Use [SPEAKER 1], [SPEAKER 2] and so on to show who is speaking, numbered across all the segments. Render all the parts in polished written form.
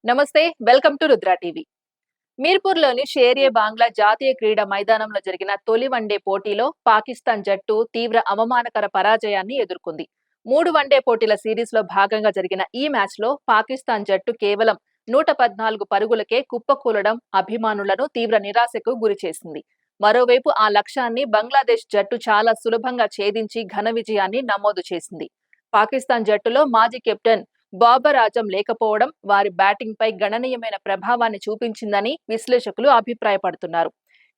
[SPEAKER 1] నమస్తే, welcome to Rudra TV. మీర్పూర్లోని షేర్-ఏ బాంగ్లా జాతీయ క్రీడా మైదానంలో జరిగిన తొలి వన్డే పోటీలో పాకిస్తాన్ జట్టు తీవ్ర అవమానకర పరాజయాన్ని ఎదుర్కొంది. 3 వన్డే పోటీల సిరీస్లో భాగంగా జరిగిన ఈ మ్యాచ్లో పాకిస్తాన్ జట్టు కేవలం 114 పరుగులకే కుప్పకూలడం అభిమానులను తీవ్ర నిరాశకు గురిచేసింది. మరోవైపు ఆ లక్ష్యాన్ని బంగ్లాదేశ్ జట్టు చాలా సులభంగా ఛేదించి ఘన విజయాన్ని నమోదు చేసింది. పాకిస్తాన్ జట్టులో మాజీ కెప్టెన్ బాబర్ ఆజం లేకపోవడం వారి బ్యాటింగ్ పై గణనీయమైన ప్రభావాన్ని చూపించిందని విశ్లేషకులు అభిప్రాయపడుతున్నారు.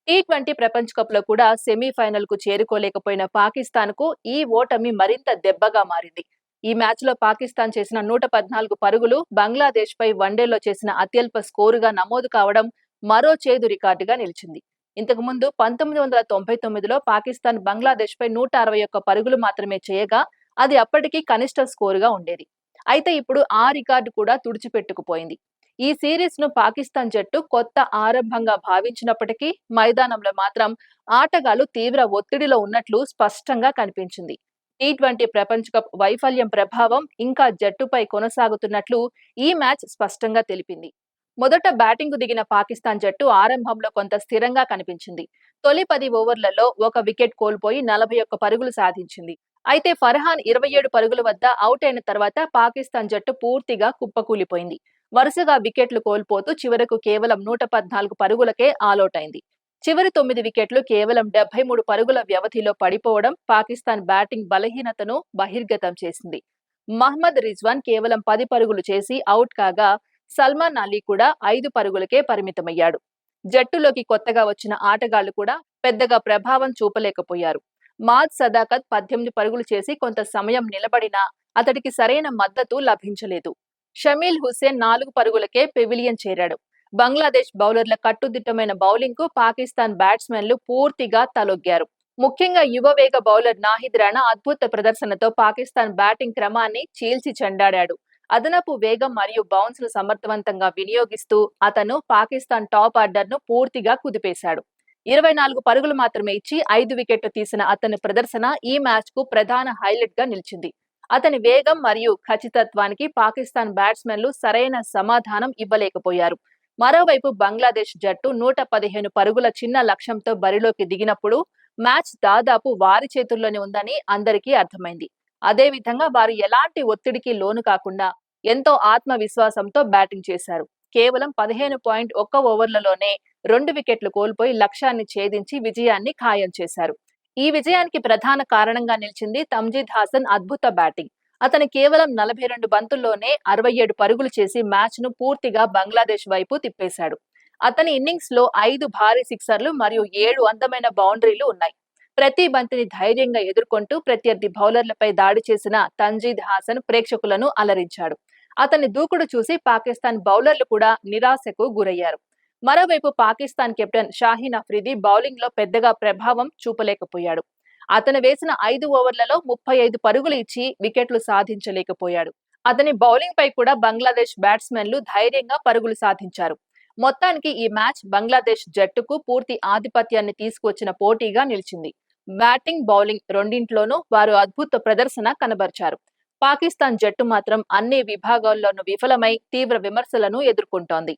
[SPEAKER 1] టీ20 ప్రపంచ కప్ లో కూడా సెమీఫైనల్ కు చేరుకోలేకపోయిన పాకిస్తాన్ కు ఈ ఓటమి మరింత దెబ్బగా మారింది. ఈ మ్యాచ్ లో పాకిస్తాన్ చేసిన 114 పరుగులు బంగ్లాదేశ్ పై వన్డేలో చేసిన అత్యల్ప స్కోరుగా నమోదు కావడం మరో చేదు రికార్డుగా నిలిచింది. ఇంతకు ముందు 1999లో పాకిస్తాన్ బంగ్లాదేశ్ పై 161 పరుగులు మాత్రమే చేయగా అది అప్పటికీ కనిష్ట స్కోరుగా ఉండేది. అయితే ఇప్పుడు ఆ రికార్డు కూడా తుడిచిపెట్టుకుపోయింది. ఈ సిరీస్ ను పాకిస్తాన్ జట్టు కొత్త ఆరంభంగా భావించినప్పటికీ మైదానంలో మాత్రం ఆటగాళ్లు తీవ్ర ఒత్తిడిలో ఉన్నట్లు స్పష్టంగా కనిపించింది. టీ20 ప్రపంచ కప్ వైఫల్యం ప్రభావం ఇంకా జట్టుపై కొనసాగుతున్నట్లు ఈ మ్యాచ్ స్పష్టంగా తెలిపింది. మొదట బ్యాటింగ్ కు దిగిన పాకిస్తాన్ జట్టు ఆరంభంలో కొంత స్థిరంగా కనిపించింది. తొలి 10 ఓవర్లలో ఒక వికెట్ కోల్పోయి 41 పరుగులు సాధించింది. అయితే ఫర్హాన్ 27 పరుగుల వద్ద అవుట్ అయిన తర్వాత పాకిస్తాన్ జట్టు పూర్తిగా కుప్పకూలిపోయింది. వరుసగా వికెట్లు కోల్పోతూ చివరకు కేవలం 114 పరుగులకే ఆలౌట్ అయింది. చివరి 9 వికెట్లు కేవలం 73 పరుగుల వ్యవధిలో పడిపోవడం పాకిస్తాన్ బ్యాటింగ్ బలహీనతను బహిర్గతం చేసింది. మహ్మద్ రిజ్వాన్ కేవలం 10 పరుగులు చేసి అవుట్ కాగా సల్మాన్ అలీ కూడా 5 పరుగులకే పరిమితమయ్యాడు. జట్టులోకి కొత్తగా వచ్చిన ఆటగాళ్లు కూడా పెద్దగా ప్రభావం చూపలేకపోయారు. మాద్ సదాకత్ 18 పరుగులు చేసి కొంత సమయం నిలబడినా అతడికి సరైన మద్దతు లభించలేదు. షమీల్ హుస్సేన్ 4 పరుగులకే పెవిలియన్ చేరాడు. బంగ్లాదేశ్ బౌలర్ల కట్టుదిట్టమైన బౌలింగ్ కు పాకిస్తాన్ బ్యాట్స్మెన్లు పూర్తిగా తలొగ్గారు. ముఖ్యంగా యువవేగ బౌలర్ నాహిద్ రాణా అద్భుత ప్రదర్శనతో పాకిస్తాన్ బ్యాటింగ్ క్రమాన్ని చీల్చి చెండాడాడు. అదనపు వేగం మరియు బౌన్స్ ను సమర్థవంతంగా వినియోగిస్తూ అతను పాకిస్తాన్ టాప్ ఆర్డర్ ను పూర్తిగా కుదిపేశాడు. 24 పరుగులు మాత్రమే ఇచ్చి 5 వికెట్లు తీసిన అతని ప్రదర్శన ఈ మ్యాచ్ కు ప్రధాన హైలైట్ గా నిలిచింది. అతని వేగం మరియు ఖచ్చితత్వానికి పాకిస్తాన్ బ్యాట్స్మెన్లు సరైన సమాధానం ఇవ్వలేకపోయారు. మరోవైపు బంగ్లాదేశ్ జట్టు 115 పరుగుల చిన్న లక్ష్యంతో బరిలోకి దిగినప్పుడు మ్యాచ్ దాదాపు వారి చేతుల్లోనే ఉందని అందరికీ అర్థమైంది. అదేవిధంగా వారు ఎలాంటి ఒత్తిడికి లోను కాకుండా ఎంతో ఆత్మవిశ్వాసంతో బ్యాటింగ్ చేశారు. కేవలం 15.1 ఓవర్లలోనే 2 వికెట్లు కోల్పోయి లక్ష్యాన్ని ఛేదించి విజయాన్ని ఖాయం చేశారు. ఈ విజయానికి ప్రధాన కారణంగా నిలిచింది తమ్జీద్ హాసన్ అద్భుత బ్యాటింగ్. అతను కేవలం 42 బంతుల్లోనే 67 పరుగులు చేసి మ్యాచ్ ను పూర్తిగా బంగ్లాదేశ్ వైపు తిప్పేశాడు. అతని ఇన్నింగ్స్ లో 5 భారీ సిక్సర్లు మరియు 7 అందమైన బౌండరీలు ఉన్నాయి. ప్రతి బంతిని ధైర్యంగా ఎదుర్కొంటూ ప్రత్యర్థి బౌలర్లపై దాడి చేసిన తన్జీద్ హాసన్ ప్రేక్షకులను అలరించాడు. అతని దూకుడు చూసి పాకిస్తాన్ బౌలర్లు కూడా నిరాశకు గురయ్యారు. మరోవైపు పాకిస్తాన్ కెప్టెన్ షాహీన్ అఫ్రిది బౌలింగ్ లో పెద్దగా ప్రభావం చూపలేకపోయాడు. అతను వేసిన 5 ఓవర్లలో 35 పరుగులు ఇచ్చి వికెట్లు సాధించలేకపోయాడు. అతని బౌలింగ్ పై కూడా బంగ్లాదేశ్ బ్యాట్స్మెన్లు ధైర్యంగా పరుగులు సాధించారు. మొత్తానికి ఈ మ్యాచ్ బంగ్లాదేశ్ జట్టుకు పూర్తి ఆధిపత్యాన్ని తీసుకొచ్చిన పోటీగా నిలిచింది. బ్యాటింగ్, బౌలింగ్ రెండింట్లోనూ వారు అద్భుత ప్రదర్శన కనబర్చారు. పాకిస్తాన్ జట్టు మాత్రం అన్ని విభాగాల్లోనూ విఫలమై తీవ్ర విమర్శలను ఎదుర్కొంటోంది.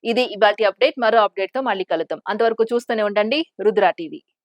[SPEAKER 1] ఇది ఇవాల్టి అప్డేట్. మరో అప్డేట్ తో మళ్ళీ కలుద్దాం. అంతవరకు చూస్తూనే ఉండండి రుద్ర టీవీ.